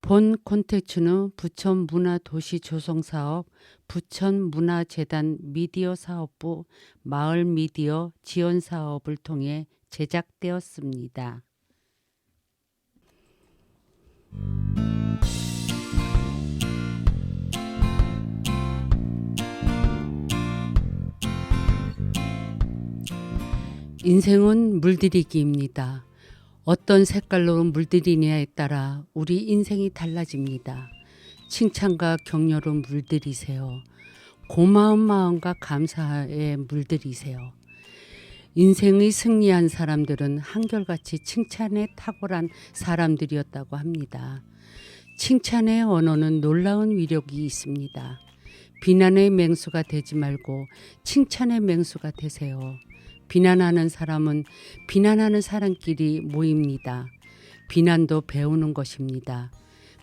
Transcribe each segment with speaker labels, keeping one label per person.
Speaker 1: 본 콘텐츠는 부천문화도시조성사업, 부천문화재단 미디어사업부 마을미디어 지원사업을 통해 제작되었습니다. 인생은 물들이기입니다. 어떤 색깔로 물들이냐에 따라 우리 인생이 달라집니다. 칭찬과 격려로 물들이세요. 고마운 마음과 감사에 물들이세요. 인생의 승리한 사람들은 한결같이 칭찬에 탁월한 사람들이었다고 합니다. 칭찬의 언어는 놀라운 위력이 있습니다. 비난의 맹수가 되지 말고 칭찬의 맹수가 되세요. 비난하는 사람은 비난하는 사람끼리 모입니다. 비난도 배우는 것입니다.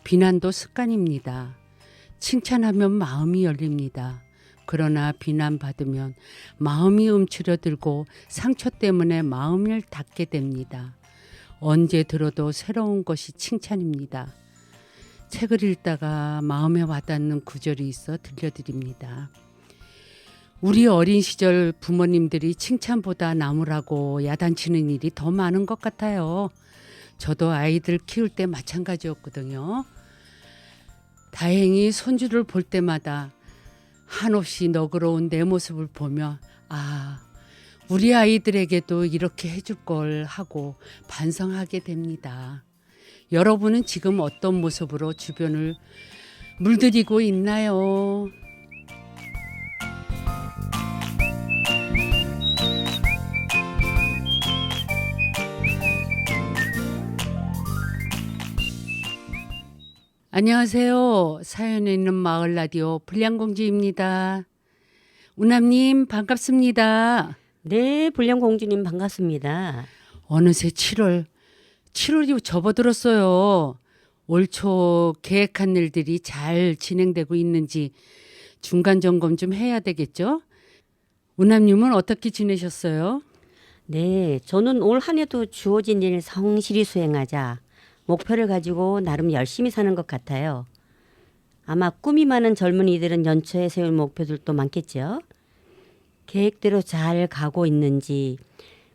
Speaker 1: 비난도 습관입니다. 칭찬하면 마음이 열립니다. 그러나 비난받으면 마음이 움츠러들고 상처 때문에 마음을 닫게 됩니다. 언제 들어도 새로운 것이 칭찬입니다. 책을 읽다가 마음에 와닿는 구절이 있어 들려드립니다. 우리 어린 시절 부모님들이 칭찬보다 나무라고 야단치는 일이 더 많은 것 같아요. 저도 아이들 키울 때 마찬가지였거든요. 다행히 손주를 볼 때마다 한없이 너그러운 내 모습을 보며 우리 아이들에게도 이렇게 해줄 걸 하고 반성하게 됩니다. 여러분은 지금 어떤 모습으로 주변을 물들이고 있나요? 안녕하세요. 사연에 있는 마을 라디오 불량공주입니다. 우남님 반갑습니다.
Speaker 2: 네, 불량공주님 반갑습니다.
Speaker 1: 어느새 7월이 접어들었어요. 올 초 계획한 일들이 잘 진행되고 있는지 중간 점검 좀 해야 되겠죠? 우남님은 어떻게 지내셨어요?
Speaker 2: 네, 저는 올 한 해도 주어진 일 성실히 수행하자 목표를 가지고 나름 열심히 사는 것 같아요. 아마 꿈이 많은 젊은이들은 연초에 세울 목표들도 많겠죠. 계획대로 잘 가고 있는지,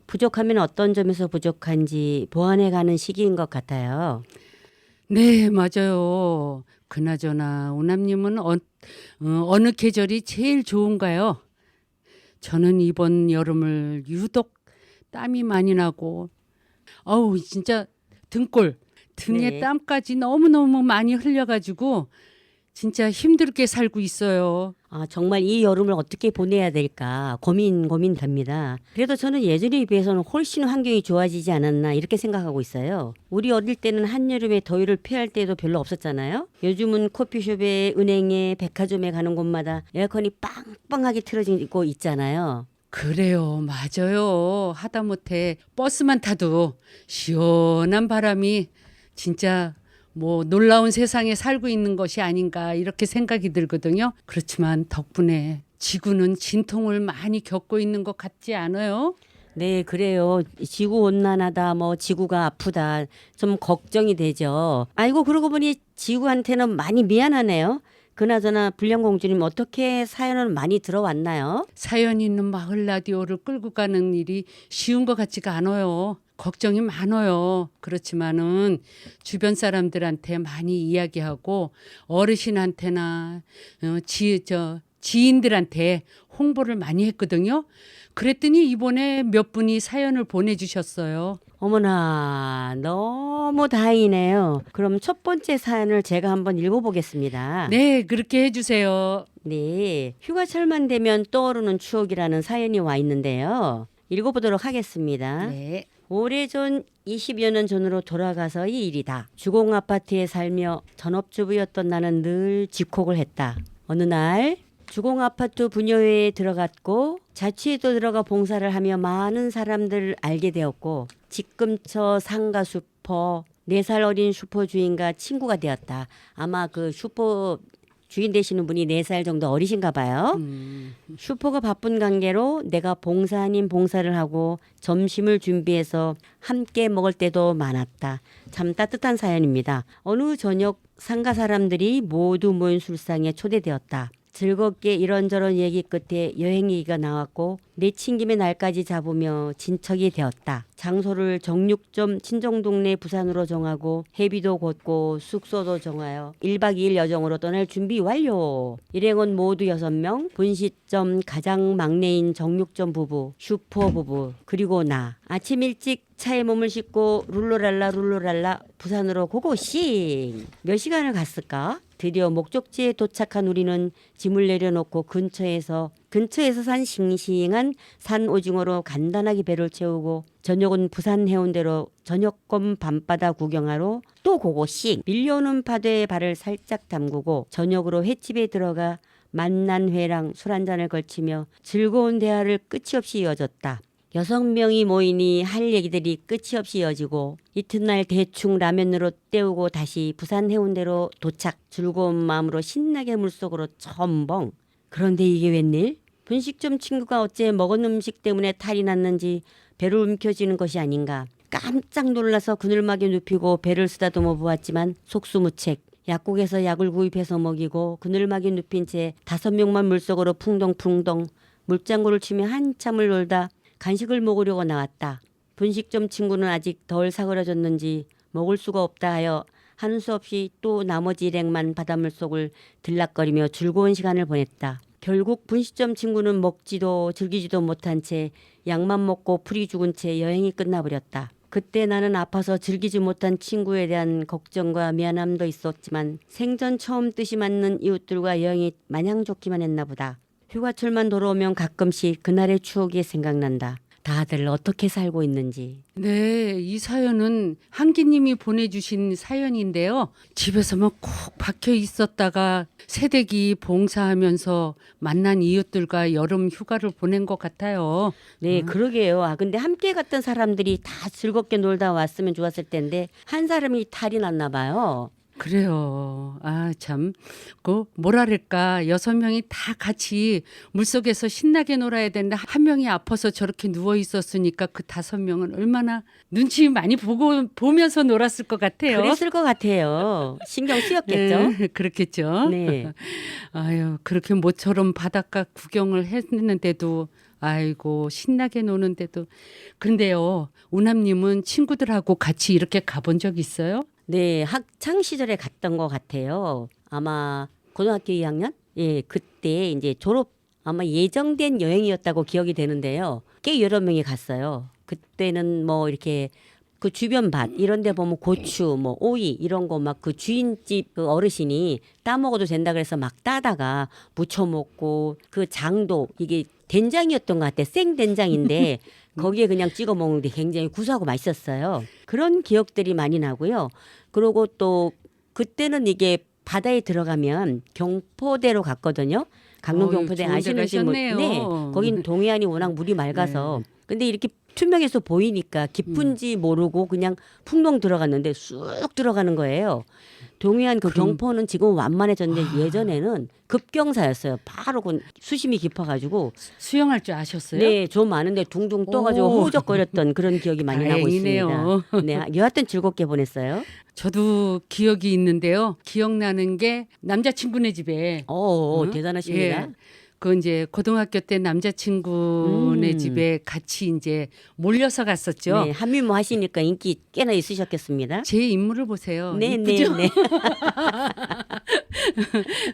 Speaker 2: 부족하면 어떤 점에서 부족한지 보완해가는 시기인 것 같아요.
Speaker 1: 네, 맞아요. 그나저나 우남님은 어느 계절이 제일 좋은가요? 저는 이번 여름을 유독 땀이 많이 나고 진짜 등에
Speaker 2: 네.
Speaker 1: 땀까지 너무너무 많이 흘려가지고 진짜 힘들게 살고 있어요.
Speaker 2: 정말 이 여름을 어떻게 보내야 될까 고민됩니다. 그래도 저는 예전에 비해서는 훨씬 환경이 좋아지지 않았나 이렇게 생각하고 있어요. 우리 어릴 때는 한여름에 더위를 피할 때도 별로 없었잖아요. 요즘은 커피숍에 은행에 백화점에 가는 곳마다 에어컨이 빵빵하게 틀어지고 있잖아요.
Speaker 1: 그래요, 맞아요. 하다못해 버스만 타도 시원한 바람이 진짜 놀라운 세상에 살고 있는 것이 아닌가 이렇게 생각이 들거든요. 그렇지만 덕분에 지구는 진통을 많이 겪고 있는 것 같지 않아요?
Speaker 2: 네, 그래요. 지구 온난하다, 지구가 아프다, 좀 걱정이 되죠. 아이고, 그러고 보니 지구한테는 많이 미안하네요. 그나저나 불량공주님 어떻게 사연은 많이 들어왔나요?
Speaker 1: 사연 있는 마을 라디오를 끌고 가는 일이 쉬운 것 같지가 않아요. 걱정이 많아요. 그렇지만은 주변 사람들한테 많이 이야기하고 어르신한테나 지인들한테 홍보를 많이 했거든요. 그랬더니 이번에 몇 분이 사연을 보내주셨어요.
Speaker 2: 어머나, 너무 다행이네요. 그럼 첫 번째 사연을 제가 한번 읽어보겠습니다.
Speaker 1: 네, 그렇게 해주세요.
Speaker 2: 네, 휴가철만 되면 떠오르는 추억이라는 사연이 와 있는데요. 읽어보도록 하겠습니다.
Speaker 1: 네.
Speaker 2: 오래전 20여 년 전으로 돌아가서의 일이다. 주공 아파트에 살며 전업주부였던 나는 늘 집콕을 했다. 어느 날 주공 아파트 분여회에 들어갔고 자취에도 들어가 봉사를 하며 많은 사람들을 알게 되었고 집 근처 상가 슈퍼 4살 어린 슈퍼 주인과 친구가 되었다. 아마 그 슈퍼 주인 되시는 분이 4살 정도 어리신가 봐요. 슈퍼가 바쁜 관계로 내가 봉사 아닌 봉사를 하고 점심을 준비해서 함께 먹을 때도 많았다. 참 따뜻한 사연입니다. 어느 저녁 상가 사람들이 모두 모인 술상에 초대되었다. 즐겁게 이런저런 얘기 끝에 여행 얘기가 나왔고 내친김에 날까지 잡으며 진척이 되었다. 장소를 정육점 친정동네 부산으로 정하고 회비도 걷고 숙소도 정하여 1박 2일 여정으로 떠날 준비 완료. 일행은 모두 6명, 분식점 가장 막내인 정육점 부부, 슈퍼 부부, 그리고 나. 아침 일찍 차에 몸을 싣고 룰루랄라 부산으로 고고싱. 몇 시간을 갔을까? 드디어 목적지에 도착한 우리는 짐을 내려놓고 근처에서 산 싱싱한 산 오징어로 간단하게 배를 채우고 저녁은 부산 해운대로 저녁권 밤바다 구경하러 또 고고싱. 밀려오는 파도에 발을 살짝 담그고 저녁으로 횟집에 들어가 만난 회랑 술 한잔을 걸치며 즐거운 대화를 끝이 없이 이어졌다. 6명이 모이니 할 얘기들이 끝이 없이 이어지고 이튿날 대충 라면으로 때우고 다시 부산 해운대로 도착. 즐거운 마음으로 신나게 물속으로 첨벙. 그런데 이게 웬일? 분식점 친구가 어째 먹은 음식 때문에 탈이 났는지 배를 움켜쥐는 것이 아닌가. 깜짝 놀라서 그늘막에 눕히고 배를 쓰다듬어 보았지만 속수무책. 약국에서 약을 구입해서 먹이고 그늘막에 눕힌 채 5명만 물속으로 풍덩풍덩 물장구를 치며 한참을 놀다 간식을 먹으려고 나왔다. 분식점 친구는 아직 덜 사그러졌는지 먹을 수가 없다 하여 하는 수 없이 또 나머지 일행만 바닷물 속을 들락거리며 즐거운 시간을 보냈다. 결국 분식점 친구는 먹지도 즐기지도 못한 채 약만 먹고 풀이 죽은 채 여행이 끝나버렸다. 그때 나는 아파서 즐기지 못한 친구에 대한 걱정과 미안함도 있었지만 생전 처음 뜻이 맞는 이웃들과 여행이 마냥 좋기만 했나 보다. 휴가철만 돌아오면 가끔씩 그날의 추억이 생각난다. 다들 어떻게 살고 있는지.
Speaker 1: 네, 이 사연은 한기님이 보내주신 사연인데요. 집에서만 콕 박혀 있었다가 새댁이 봉사하면서 만난 이웃들과 여름 휴가를 보낸 것 같아요.
Speaker 2: 네, 그러게요. 근데 함께 갔던 사람들이 다 즐겁게 놀다 왔으면 좋았을 텐데 한 사람이 탈이 났나 봐요.
Speaker 1: 그래요. 참. 뭐랄까. 6명이 다 같이 물속에서 신나게 놀아야 되는데 한 명이 아파서 저렇게 누워 있었으니까 그 5명은 얼마나 눈치 많이 보면서 놀았을 것 같아요.
Speaker 2: 그랬을 것 같아요. 신경 쓰였겠죠?
Speaker 1: 네, 그렇겠죠.
Speaker 2: 네.
Speaker 1: 아유, 그렇게 모처럼 바닷가 구경을 했는데도 아이고 신나게 노는데도. 그런데요. 우남님은 친구들하고 같이 이렇게 가본 적 있어요?
Speaker 2: 네, 학창 시절에 갔던 것 같아요. 아마 고등학교 2학년? 예, 그때 이제 졸업 아마 예정된 여행이었다고 기억이 되는데요. 꽤 여러 명이 갔어요. 그때는 뭐 이렇게 그 주변 밭 이런 데 보면 고추, 뭐 오이 이런 거 막 그 주인집 그 어르신이 따 먹어도 된다 그래서 막 따다가 무쳐 먹고 그 장도 이게 된장이었던 것 같아. 생 된장인데 거기에 그냥 찍어 먹는데 굉장히 구수하고 맛있었어요. 그런 기억들이 많이 나고요. 그리고 또 그때는 이게 바다에 들어가면 경포대로 갔거든요. 강릉 경포대
Speaker 1: 좋은 데
Speaker 2: 아시는지
Speaker 1: 가셨네요.
Speaker 2: 네, 거긴 동해안이 워낙 물이 맑아서. 근데 이렇게 투명해서 보이니까 깊은지 모르고 그냥 풍덩 들어갔는데 쑥 들어가는 거예요. 동해안 그 경포는 지금 완만해졌는데 예전에는 급경사였어요. 바로 그 수심이 깊어가지고.
Speaker 1: 수영할 줄 아셨어요?
Speaker 2: 네, 좀 아는데 둥둥 떠가지고
Speaker 1: 오.
Speaker 2: 호우적거렸던 그런 기억이 많이 나고
Speaker 1: 다행이네요.
Speaker 2: 있습니다. 네, 여하튼 즐겁게 보냈어요.
Speaker 1: 저도 기억이 있는데요. 기억나는 게 남자친구네 집에.
Speaker 2: 대단하십니다.
Speaker 1: 예. 그 이제 고등학교 때 남자친구네 집에 같이 이제 몰려서 갔었죠.
Speaker 2: 네, 한미모 하시니까 인기 꽤나 있으셨겠습니다.
Speaker 1: 제 인물을 보세요.
Speaker 2: 네,
Speaker 1: 이쁘죠?
Speaker 2: 네,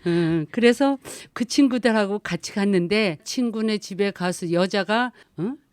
Speaker 2: 네.
Speaker 1: 그래서 그 친구들하고 같이 갔는데 친구네 집에 가서 여자가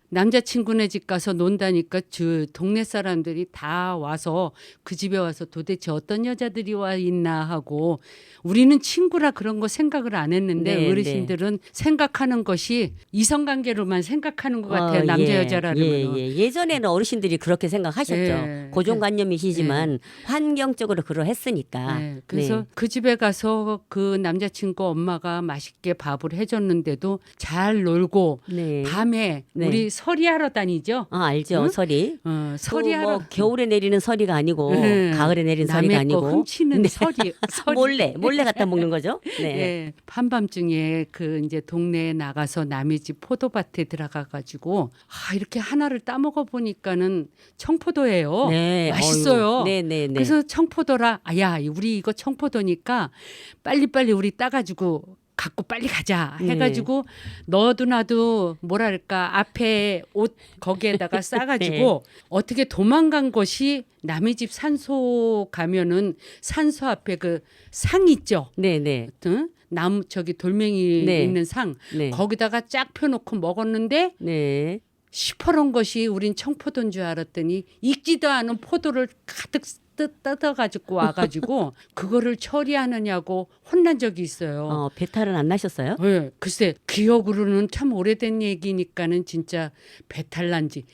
Speaker 1: 남자친구네 집 가서 논다니까 저 동네 사람들이 다 와서 그 집에 와서 도대체 어떤 여자들이 와 있나 하고 우리는 친구라 그런 거 생각을 안 했는데
Speaker 2: 네,
Speaker 1: 어르신들은 생각하는 것이 이성관계로만 생각하는 것 같아요. 남자 여자라면.
Speaker 2: 예전에는 어르신들이 그렇게 생각하셨죠.
Speaker 1: 예.
Speaker 2: 고정관념이시지만 환경적으로 그러했으니까.
Speaker 1: 네, 그래서 그 집에 가서 그 남자친구 엄마가 맛있게 밥을 해줬는데도 잘 놀고
Speaker 2: 네.
Speaker 1: 밤에
Speaker 2: 네.
Speaker 1: 우리 서리하러 다니죠.
Speaker 2: 알죠.
Speaker 1: 응?
Speaker 2: 서리.
Speaker 1: 서리하러.
Speaker 2: 뭐 겨울에 내리는 서리가 아니고
Speaker 1: 네.
Speaker 2: 가을에 내리는 서리가
Speaker 1: 남의 거
Speaker 2: 아니고
Speaker 1: 훔치는 서리.
Speaker 2: 몰래 갖다 먹는 거죠. 네.
Speaker 1: 예, 한밤중에 그 이제 동네에 나가서 남의 집 포도밭에 들어가 가지고 이렇게 하나를 따먹어 보니까는 청포도예요.
Speaker 2: 네.
Speaker 1: 맛있어요.
Speaker 2: 네.
Speaker 1: 그래서 청포도라 야 우리 이거 청포도니까 빨리빨리 우리 따가지고 갖고 빨리 가자 해가지고 너도 나도 뭐랄까 앞에 옷 거기에다가 싸가지고 어떻게 도망간 것이 남의 집 산소 가면은 산소 앞에 그 상 있죠.
Speaker 2: 네.
Speaker 1: 응? 나무 저기 돌멩이
Speaker 2: 네.
Speaker 1: 있는 상
Speaker 2: 네.
Speaker 1: 거기다가 쫙 펴놓고 먹었는데
Speaker 2: 네.
Speaker 1: 시퍼런 것이 우린 청포도인 줄 알았더니 익지도 않은 포도를 가득 뜯어가지고 와가지고 그거를 처리하느냐고 혼난 적이 있어요.
Speaker 2: 배탈은 안 나셨어요?
Speaker 1: 네, 글쎄 기억으로는 참 오래된 얘기니까는 진짜 배탈 난지.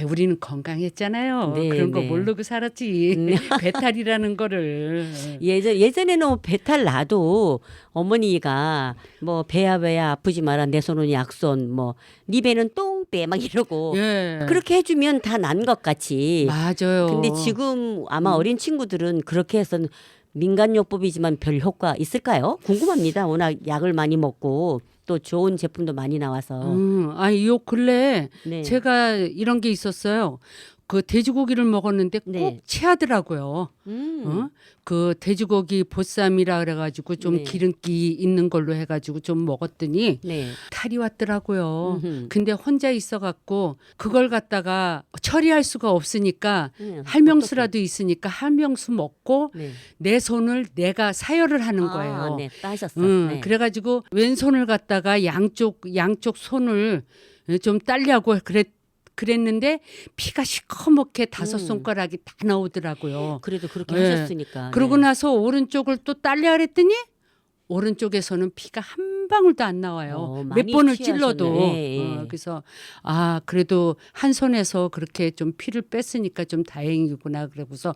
Speaker 1: 우리는 건강했잖아요.
Speaker 2: 네,
Speaker 1: 그런 거
Speaker 2: 네.
Speaker 1: 모르고 살았지. 배탈이라는 거를.
Speaker 2: 예전에는 배탈 나도 어머니가 뭐 배야 아프지 마라 내 손은 약손 뭐 네 배는 똥배 막 이러고
Speaker 1: 예.
Speaker 2: 그렇게 해주면 다 난 것 같이.
Speaker 1: 맞아요.
Speaker 2: 근데 지금 아마 어린 친구들은 그렇게 해서 민간요법이지만 별 효과 있을까요? 궁금합니다. 워낙 약을 많이 먹고 또 좋은 제품도 많이 나와서.
Speaker 1: 요 근래
Speaker 2: 네.
Speaker 1: 제가 이런 게 있었어요. 그 돼지고기를 먹었는데 꼭
Speaker 2: 네.
Speaker 1: 체하더라고요. 그 돼지고기 보쌈이라 그래가지고 좀
Speaker 2: 네.
Speaker 1: 기름기 있는 걸로 해가지고 좀 먹었더니
Speaker 2: 네.
Speaker 1: 탈이 왔더라고요.
Speaker 2: 음흠.
Speaker 1: 근데 혼자 있어갖고 그걸 갖다가 처리할 수가 없으니까
Speaker 2: 네.
Speaker 1: 할명수라도 있으니까 할명수 먹고
Speaker 2: 네.
Speaker 1: 내 손을 내가 사열을 하는 거예요.
Speaker 2: 네. 따셨어. 네.
Speaker 1: 그래가지고 왼손을 갖다가 양쪽 손을 좀 딸려고 그랬는데 피가 시커멓게 5손가락이 다 나오더라고요.
Speaker 2: 그래도 그렇게
Speaker 1: 네.
Speaker 2: 하셨으니까.
Speaker 1: 그러고
Speaker 2: 네.
Speaker 1: 나서 오른쪽을 또 딸려 그랬더니 오른쪽에서는 피가 한 방울도 안 나와요. 몇
Speaker 2: 많이
Speaker 1: 번을
Speaker 2: 취하셨네.
Speaker 1: 찔러도.
Speaker 2: 예.
Speaker 1: 그래서 그래도 한 손에서 그렇게 좀 피를 뺐으니까 좀 다행이구나. 그러고서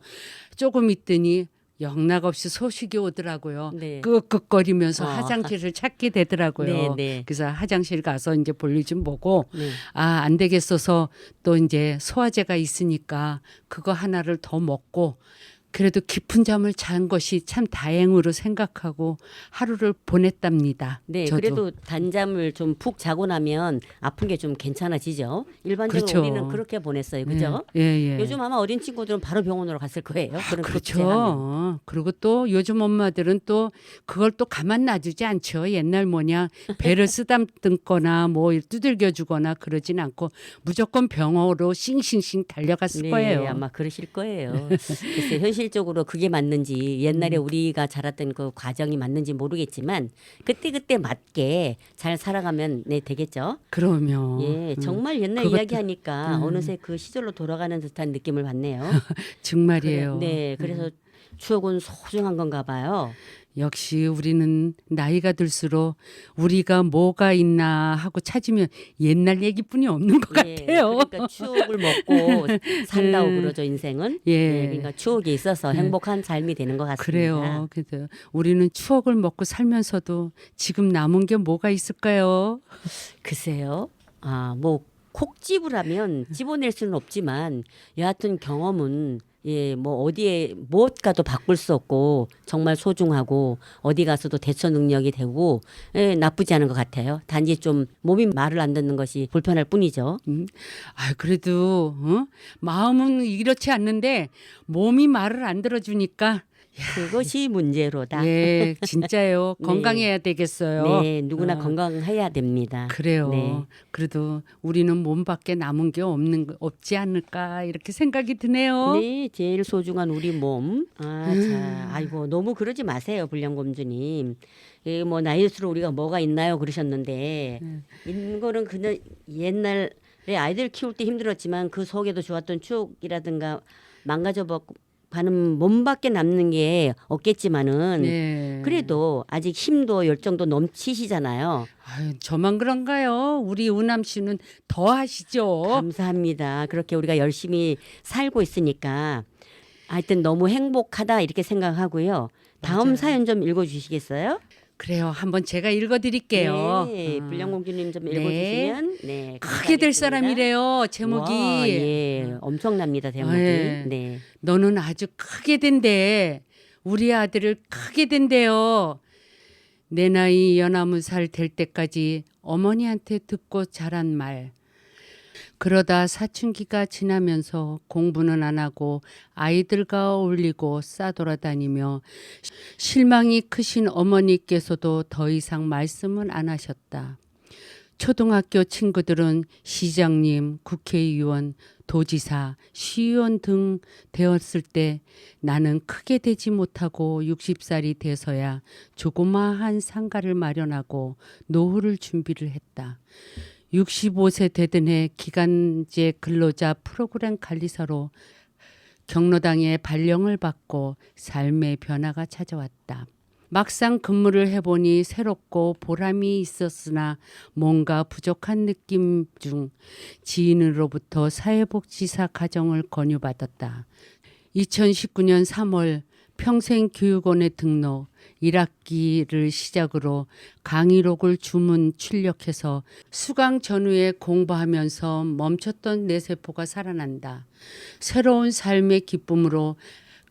Speaker 1: 조금 있더니 영락없이 소식이 오더라고요.
Speaker 2: 네.
Speaker 1: 끄끄거리면서 화장실을 찾게 되더라고요.
Speaker 2: 네.
Speaker 1: 그래서 화장실 가서 이제 볼일 좀 보고
Speaker 2: 네.
Speaker 1: 안 되겠어서 또 이제 소화제가 있으니까 그거 하나를 더 먹고 그래도 깊은 잠을 잔 것이 참 다행으로 생각하고 하루를 보냈답니다.
Speaker 2: 네,
Speaker 1: 저도.
Speaker 2: 그래도 단잠을 좀 푹 자고 나면 아픈 게 좀 괜찮아지죠. 일반적으로
Speaker 1: 그렇죠.
Speaker 2: 우리는 그렇게 보냈어요. 그죠?
Speaker 1: 예.
Speaker 2: 요즘 아마 어린 친구들은 바로 병원으로 갔을 거예요. 그런
Speaker 1: 그렇죠. 그리고 또 요즘 엄마들은 또 그걸 또 가만 놔두지 않죠. 옛날 배를 쓰다듬거나 뭐 두들겨 주거나 그러진 않고 무조건 병원으로 싱싱싱 달려갔을
Speaker 2: 네,
Speaker 1: 거예요.
Speaker 2: 아마 그러실 거예요. 글쎄 현실적으로 그게 맞는지 옛날에 우리가 자랐던 그 과정이 맞는지 모르겠지만 그때 맞게 잘 살아가면 되겠죠.
Speaker 1: 그러면
Speaker 2: 예, 정말 옛날
Speaker 1: 그것도-
Speaker 2: 이야기하니까 어느새 그 시절로 돌아가는 듯한 느낌을 받네요.
Speaker 1: 정말이에요.
Speaker 2: 네, 그래서 추억은 소중한 건가 봐요.
Speaker 1: 역시 우리는 나이가 들수록 우리가 뭐가 있나 하고 찾으면 옛날 얘기뿐이 없는 것
Speaker 2: 예,
Speaker 1: 같아요.
Speaker 2: 그러니까 추억을 먹고 산다고 그러죠 인생은.
Speaker 1: 예.
Speaker 2: 그러니까 추억이 있어서 행복한 삶이 되는 것 같습니다.
Speaker 1: 그래요. 그래서 우리는 추억을 먹고 살면서도 지금 남은 게 뭐가 있을까요?
Speaker 2: 글쎄요. 뭐 콕 집으라면 집어낼 수는 없지만 여하튼 경험은 뭐 어디에 무엇 가도 바꿀 수 없고 정말 소중하고 어디 가서도 대처 능력이 되고 나쁘지 않은 것 같아요. 단지 좀 몸이 말을 안 듣는 것이 불편할 뿐이죠.
Speaker 1: 그래도 마음은 이렇지 않는데 몸이 말을 안 들어주니까
Speaker 2: 그것이 문제로다.
Speaker 1: 예, 진짜요.
Speaker 2: 네.
Speaker 1: 건강해야 되겠어요.
Speaker 2: 네, 누구나 건강해야 됩니다.
Speaker 1: 그래요.
Speaker 2: 네.
Speaker 1: 그래도 우리는 몸밖에 남은 게 없지 않을까 이렇게 생각이 드네요.
Speaker 2: 네, 제일 소중한 우리 몸. 자, 아이고 너무 그러지 마세요, 불량공주님. 뭐 나이일수록 우리가 뭐가 있나요? 그러셨는데 있는 거는 그냥 옛날에 아이들 키울 때 힘들었지만 그 속에도 좋았던 추억이라든가 망가져 가는 몸밖에 남는 게 없겠지만은
Speaker 1: 네.
Speaker 2: 그래도 아직 힘도 열정도 넘치시잖아요.
Speaker 1: 저만 그런가요? 우리 우남 씨는 더 하시죠.
Speaker 2: 감사합니다. 그렇게 우리가 열심히 살고 있으니까 하여튼 너무 행복하다 이렇게 생각하고요. 다음
Speaker 1: 맞아요.
Speaker 2: 사연 좀 읽어주시겠어요?
Speaker 1: 그래요. 한번 제가 읽어드릴게요.
Speaker 2: 네, 불량공주님 좀
Speaker 1: 네.
Speaker 2: 읽어주시면 네,
Speaker 1: 크게 될
Speaker 2: 감사하겠습니다.
Speaker 1: 사람이래요. 제목이.
Speaker 2: 와, 예, 엄청납니다 제목이.
Speaker 1: 예.
Speaker 2: 네.
Speaker 1: 너는 아주 크게 된대. 우리 아들을 크게 된대요. 내 나이 19살 될 때까지 어머니한테 듣고 자란 말. 그러다 사춘기가 지나면서 공부는 안 하고 아이들과 어울리고 싸돌아다니며 실망이 크신 어머니께서도 더 이상 말씀은 안 하셨다. 초등학교 친구들은 시장님, 국회의원, 도지사, 시의원 등 되었을 때 나는 크게 되지 못하고 60살이 돼서야 조그마한 상가를 마련하고 노후를 준비를 했다. 65세 되던 해 기간제 근로자 프로그램 관리사로 경로당의 발령을 받고 삶의 변화가 찾아왔다. 막상 근무를 해보니 새롭고 보람이 있었으나 뭔가 부족한 느낌 중 지인으로부터 사회복지사 가정을 권유받았다. 2019년 3월 평생교육원에 등록, 1학기를 시작으로 강의록을 주문 출력해서 수강 전후에 공부하면서 멈췄던 내 세포가 살아난다. 새로운 삶의 기쁨으로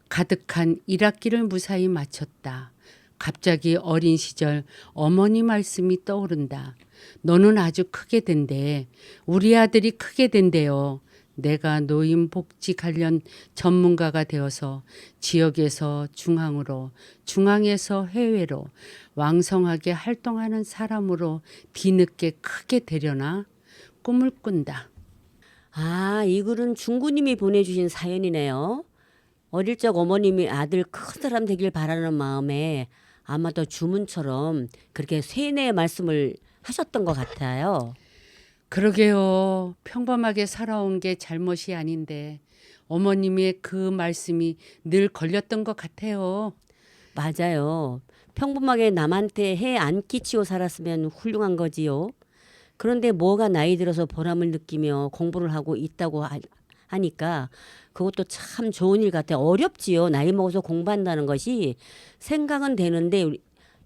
Speaker 1: 가득한 1학기를 무사히 마쳤다. 갑자기 어린 시절 어머니 말씀이 떠오른다. 너는 아주 크게 된대. 우리 아들이 크게 된대요. 내가 노인복지 관련 전문가가 되어서 지역에서 중앙으로, 중앙에서 해외로 왕성하게 활동하는 사람으로 뒤늦게 크게 되려나 꿈을 꾼다.
Speaker 2: 아, 이 글은 중구님이 보내주신 사연이네요. 어릴 적 어머님이 아들 큰 사람 되길 바라는 마음에 아마도 주문처럼 그렇게 세뇌의 말씀을 하셨던 것 같아요.
Speaker 1: 그러게요. 평범하게 살아온 게 잘못이 아닌데 어머님의 그 말씀이 늘 걸렸던 것 같아요.
Speaker 2: 맞아요. 평범하게 남한테 해 안 끼치고 살았으면 훌륭한 거지요. 그런데 뭐가 나이 들어서 보람을 느끼며 공부를 하고 있다고 하니까 그것도 참 좋은 일 같아요. 어렵지요. 나이 먹어서 공부한다는 것이 생각은 되는데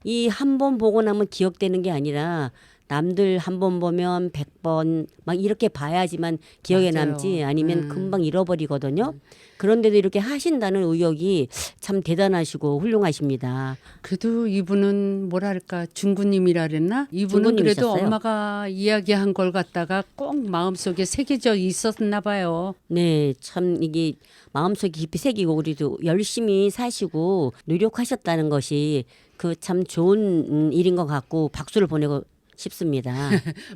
Speaker 2: 이 한 번 보고 나면 기억되는 게 아니라 남들 한 번 보면 100번 막 이렇게 봐야지만 기억에
Speaker 1: 맞아요.
Speaker 2: 남지 아니면 금방 잃어버리거든요. 그런데도 이렇게 하신다는 의욕이 참 대단하시고 훌륭하십니다.
Speaker 1: 그래도 이분은 뭐랄까 중구님이라 그랬나? 이분은 그래도
Speaker 2: 중구님이셨어요?
Speaker 1: 엄마가 이야기한 걸 갖다가 꼭 마음속에 새겨져 있었나 봐요.
Speaker 2: 네, 참 이게 마음속에 깊이 새기고 우리도 열심히 사시고 노력하셨다는 것이 그 참 좋은 일인 것 같고 박수를 보내고 싶습니다.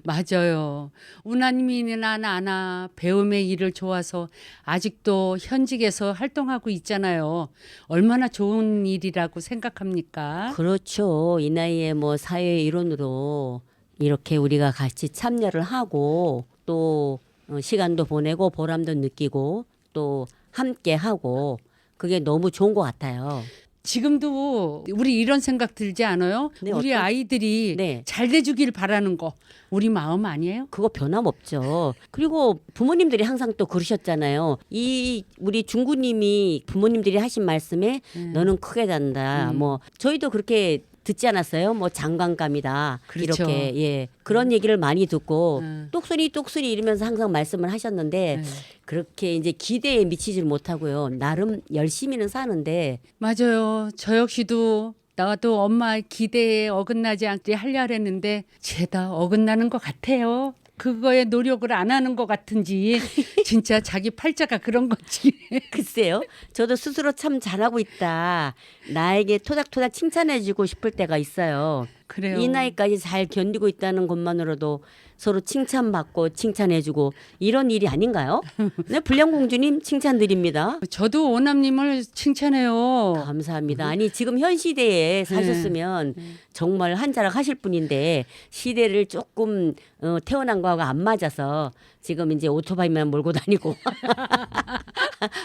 Speaker 1: 맞아요. 우나님이나 나나 배움의 일을 좋아서 아직도 현직에서 활동하고 있잖아요. 얼마나 좋은 일이라고 생각합니까?
Speaker 2: 그렇죠. 이 나이에 뭐 사회 일원으로 이렇게 우리가 같이 참여를 하고 또 시간도 보내고 보람도 느끼고 또 함께 하고 그게 너무 좋은 것 같아요.
Speaker 1: 지금도 우리 이런 생각 들지 않아요?
Speaker 2: 네,
Speaker 1: 우리
Speaker 2: 어떤-
Speaker 1: 아이들이
Speaker 2: 네.
Speaker 1: 잘 돼주길 바라는 거 우리 마음 아니에요?
Speaker 2: 그거 변함없죠. 그리고 부모님들이 항상 또 그러셨잖아요. 이 우리 중구님이 부모님들이 하신 말씀에 너는 크게 된다. 뭐 저희도 그렇게 듣지 않았어요? 뭐 장관감이다.
Speaker 1: 그렇죠.
Speaker 2: 이렇게 예 그런 얘기를 많이 듣고
Speaker 1: 음.
Speaker 2: 똑소리 똑소리 이러면서 항상 말씀을 하셨는데 그렇게 이제 기대에 미치지를 못하고요. 나름 열심히는 사는데
Speaker 1: 맞아요. 저 역시도 나도 엄마 기대에 어긋나지 않게 하려 했는데 죄다 어긋나는 것 같아요. 그거에 노력을 안 하는 것 같은지 진짜 자기 팔자가 그런 건지.
Speaker 2: 글쎄요. 저도 스스로 참 잘하고 있다. 나에게 토닥토닥 칭찬해주고 싶을 때가 있어요.
Speaker 1: 그래요.
Speaker 2: 이 나이까지 잘 견디고 있다는 것만으로도 서로 칭찬받고 칭찬해주고 이런 일이 아닌가요? 네, 불량공주님 칭찬드립니다.
Speaker 1: 저도 오남님을 칭찬해요.
Speaker 2: 감사합니다. 아니 지금 현 시대에 사셨으면 정말 한자락 하실 분인데 시대를 조금 태어난 거하고 안 맞아서 지금 이제 오토바이만 몰고 다니고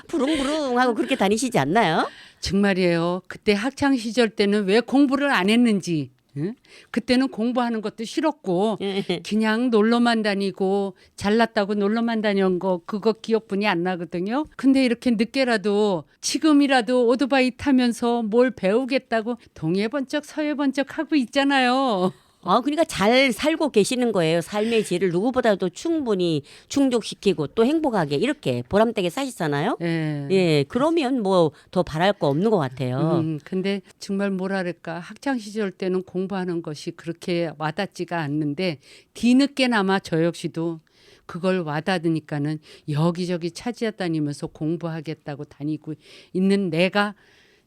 Speaker 2: 부릉부릉하고 그렇게 다니시지 않나요?
Speaker 1: 정말이에요. 그때 학창 시절 때는 왜 공부를 안 했는지 응? 그때는 공부하는 것도 싫었고
Speaker 2: 예.
Speaker 1: 그냥 놀러만 다니고 잘났다고 놀러만 다녀온 거 그거 기억뿐이 안 나거든요. 근데 이렇게 늦게라도 지금이라도 오토바이 타면서 뭘 배우겠다고 동해 번쩍 서해 번쩍 하고 있잖아요.
Speaker 2: 그러니까 잘 살고 계시는 거예요. 삶의 질을 누구보다도 충분히 충족시키고 또 행복하게 이렇게 보람되게 사시잖아요.
Speaker 1: 예.
Speaker 2: 예, 그러면 뭐 더 바랄 거 없는 것 같아요.
Speaker 1: 근데 정말 뭐랄까 학창 시절 때는 공부하는 것이 그렇게 와닿지가 않는데 뒤늦게나마 저 역시도 그걸 와닿으니까는 여기저기 찾아다니면서 공부하겠다고 다니고 있는 내가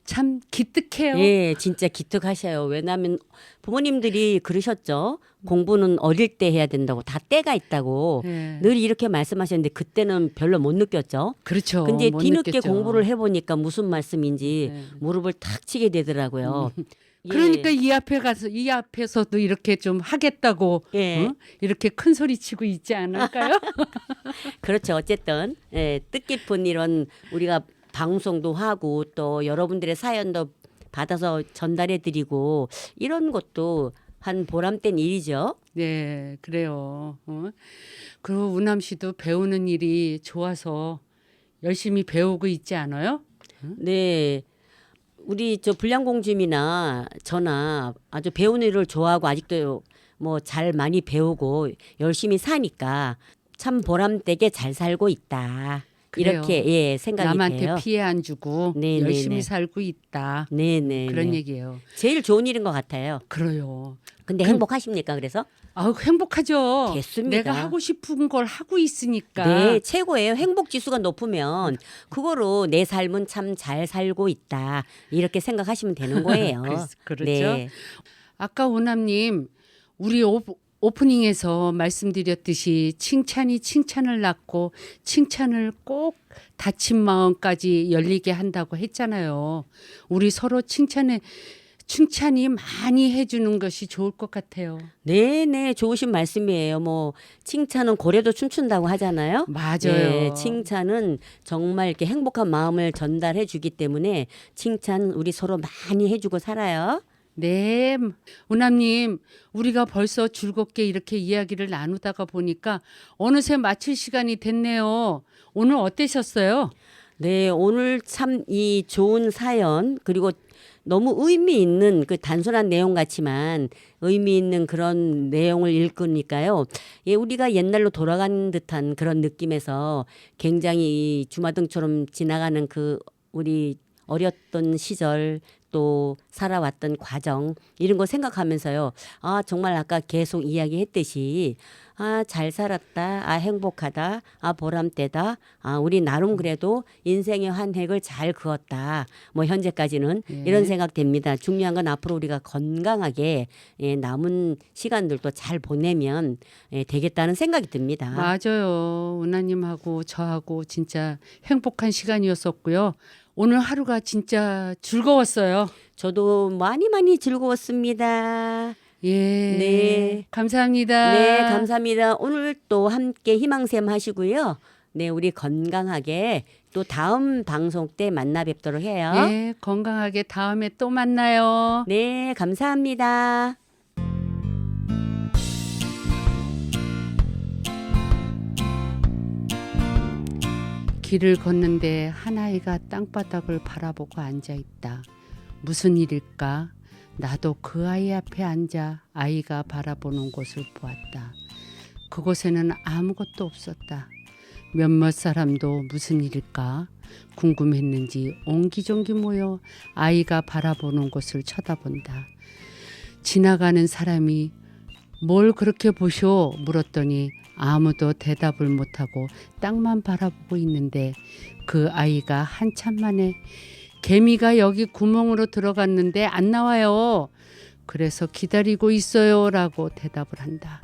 Speaker 1: 참 기특해요.
Speaker 2: 예, 진짜 기특하셔요. 왜냐하면 부모님들이 그러셨죠. 공부는 어릴 때 해야 된다고 다 때가 있다고
Speaker 1: 예.
Speaker 2: 늘 이렇게 말씀하셨는데 그때는 별로 못 느꼈죠.
Speaker 1: 그렇죠.
Speaker 2: 근데
Speaker 1: 못
Speaker 2: 뒤늦게
Speaker 1: 느꼈죠.
Speaker 2: 공부를 해보니까 무슨 말씀인지
Speaker 1: 네.
Speaker 2: 무릎을 탁 치게 되더라고요. 예.
Speaker 1: 그러니까 이 앞에 가서 이 앞에서도 이렇게 좀 하겠다고
Speaker 2: 예.
Speaker 1: 이렇게 큰 소리 치고 있지 않을까요?
Speaker 2: 그렇죠. 어쨌든 예, 뜻깊은 이런 우리가 방송도 하고 또 여러분들의 사연도 받아서 전달해 드리고 이런 것도 한 보람된 일이죠.
Speaker 1: 네, 그래요. 그리고 우남 씨도 배우는 일이 좋아서 열심히 배우고 있지 않아요?
Speaker 2: 네. 우리 저 불량공주님이나 저나 아주 배우는 일을 좋아하고 아직도 뭐 잘 많이 배우고 열심히 사니까 참 보람되게 잘 살고 있다.
Speaker 1: 그래요.
Speaker 2: 이렇게 예, 생각이
Speaker 1: 남한테
Speaker 2: 돼요.
Speaker 1: 피해 안 주고
Speaker 2: 네,
Speaker 1: 열심히
Speaker 2: 네, 네.
Speaker 1: 살고 있다.
Speaker 2: 네네.
Speaker 1: 그런 얘기예요.
Speaker 2: 제일 좋은 일인 것 같아요.
Speaker 1: 그래요.
Speaker 2: 근데 행복하십니까? 그래서?
Speaker 1: 아우 행복하죠.
Speaker 2: 됐습니다.
Speaker 1: 내가 하고 싶은 걸 하고 있으니까.
Speaker 2: 네, 최고예요. 행복 지수가 높으면 그거로 내 삶은 참 잘 살고 있다. 이렇게 생각하시면 되는 거예요.
Speaker 1: 그렇죠.
Speaker 2: 네.
Speaker 1: 아까 오남님 우리 오프닝에서 말씀드렸듯이 칭찬이 칭찬을 낳고 칭찬을 꼭 다친 마음까지 열리게 한다고 했잖아요. 우리 서로 칭찬이 많이 해주는 것이 좋을 것 같아요.
Speaker 2: 네네, 좋으신 말씀이에요. 뭐 칭찬은 고래도 춤춘다고 하잖아요.
Speaker 1: 맞아요.
Speaker 2: 네, 칭찬은 정말 이렇게 행복한 마음을 전달해 주기 때문에 칭찬 우리 서로 많이 해주고 살아요.
Speaker 1: 네, 우남님, 우리가 벌써 즐겁게 이렇게 이야기를 나누다가 보니까 어느새 마칠 시간이 됐네요. 오늘 어떠셨어요?
Speaker 2: 네, 오늘 참 이 좋은 사연 그리고 너무 의미 있는 그 단순한 내용 같지만 의미 있는 그런 내용을 읽으니까요. 예, 우리가 옛날로 돌아간 듯한 그런 느낌에서 굉장히 이 주마등처럼 지나가는 그 우리 어렸던 시절 또 살아왔던 과정 이런 거 생각하면서요. 아, 정말 아까 계속 이야기했듯이 아, 잘 살았다. 아, 행복하다. 아, 보람되다. 아, 우리 나름 그래도 인생의 한 획을 잘 그었다. 뭐 현재까지는 이런 생각 됩니다. 중요한 건 앞으로 우리가 건강하게 예, 남은 시간들도 잘 보내면 예, 되겠다는 생각이 듭니다.
Speaker 1: 맞아요. 은하님하고 저하고 진짜 행복한 시간이었었고요. 오늘 하루가 진짜 즐거웠어요.
Speaker 2: 저도 많이 즐거웠습니다.
Speaker 1: 예.
Speaker 2: 네.
Speaker 1: 감사합니다.
Speaker 2: 네, 감사합니다. 오늘 또 함께 희망샘 하시고요. 네, 우리 건강하게 또 다음 방송 때 만나 뵙도록 해요.
Speaker 1: 예, 건강하게 다음에 또 만나요.
Speaker 2: 네, 감사합니다.
Speaker 1: 길을 걷는데 한 아이가 땅바닥을 바라보고 앉아 있다. 무슨 일일까? 나도 그 아이 앞에 앉아 아이가 바라보는 곳을 보았다. 그곳에는 아무것도 없었다. 몇몇 사람도 무슨 일일까? 궁금했는지 옹기종기 모여 아이가 바라보는 곳을 쳐다본다. 지나가는 사람이 뭘 그렇게 보쇼? 물었더니 아무도 대답을 못하고 땅만 바라보고 있는데 그 아이가 한참 만에 개미가 여기 구멍으로 들어갔는데 안 나와요. 그래서 기다리고 있어요. 라고 대답을 한다.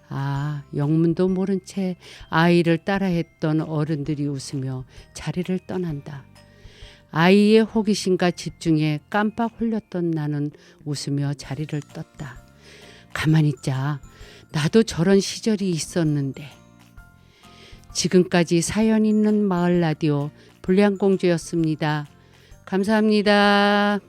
Speaker 1: 아, 영문도 모른 채 아이를 따라했던 어른들이 웃으며 자리를 떠난다. 아이의 호기심과 집중에 깜빡 홀렸던 나는 웃으며 자리를 떴다. 가만히 있자. 나도 저런 시절이 있었는데. 지금까지 사연 있는 마을 라디오 불량공주였습니다. 감사합니다.